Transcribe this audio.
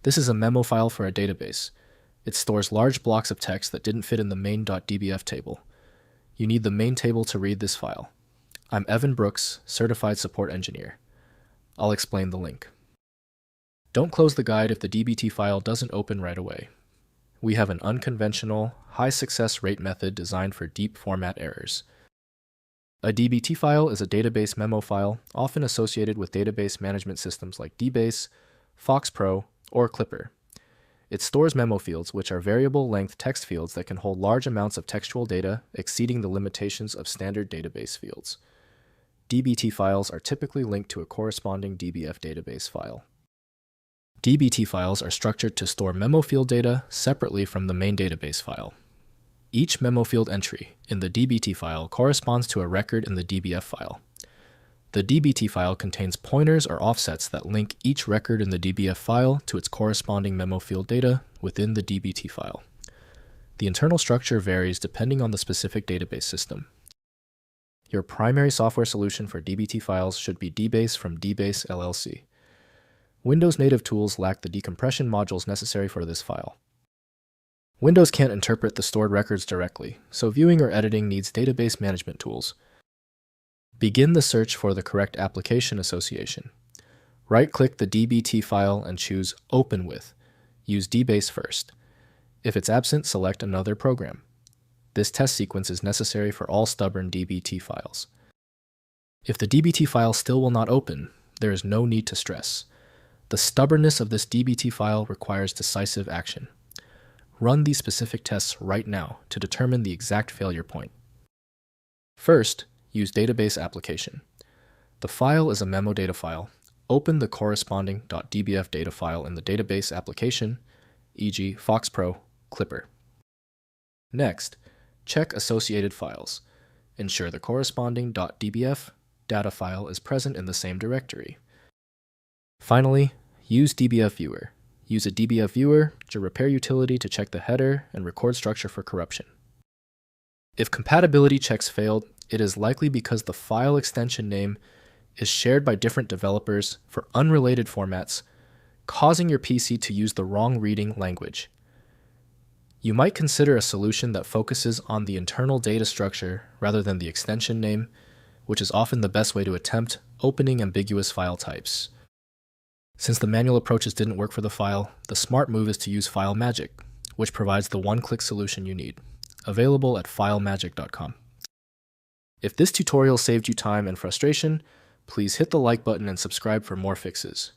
This is a memo file for a database. It stores large blocks of text that didn't fit in the main.dbf table. You need the main table to read this file. I'm Evan Brooks, Certified Support Engineer. I'll explain the link. Don't close the guide if the DBT file doesn't open right away. We have an unconventional, high success rate method designed for deep format errors. A DBT file is a database memo file, often associated with database management systems like dBASE, FoxPro, or Clipper. It stores memo fields, which are variable length text fields that can hold large amounts of textual data exceeding the limitations of standard database fields. DBT files are typically linked to a corresponding dBF database file. DBT files are structured to store memo field data separately from the main database file. Each memo field entry in the DBT file corresponds to a record in the dBF file. The DBT file contains pointers or offsets that link each record in the dBF file to its corresponding memo field data within the DBT file. The internal structure varies depending on the specific database system. Your primary software solution for DBT files should be dBASE from dBASE LLC. Windows native tools lack the decompression modules necessary for this file. Windows can't interpret the stored records directly, so viewing or editing needs database management tools. Begin the search for the correct application association. Right-click the DBT file and choose Open With. Use dBASE first. If it's absent, select another program. This test sequence is necessary for all stubborn DBT files. If the DBT file still will not open, there is no need to stress. The stubbornness of this DBT file requires decisive action. Run these specific tests right now to determine the exact failure point. First, use database application. The file is a memo data file. Open the corresponding .dbf data file in the database application, e.g. FoxPro, Clipper. Next, check associated files. Ensure the corresponding .dbf data file is present in the same directory. Finally, use dBF Viewer. Use a dBF Viewer, your repair utility, to check the header and record structure for corruption. If compatibility checks failed, it is likely because the file extension name is shared by different developers for unrelated formats, causing your PC to use the wrong reading language. You might consider a solution that focuses on the internal data structure rather than the extension name, which is often the best way to attempt opening ambiguous file types. Since the manual approaches didn't work for the file, the smart move is to use FileMagick, which provides the one-click solution you need, available at filemagick.com. If this tutorial saved you time and frustration, please hit the like button and subscribe for more fixes.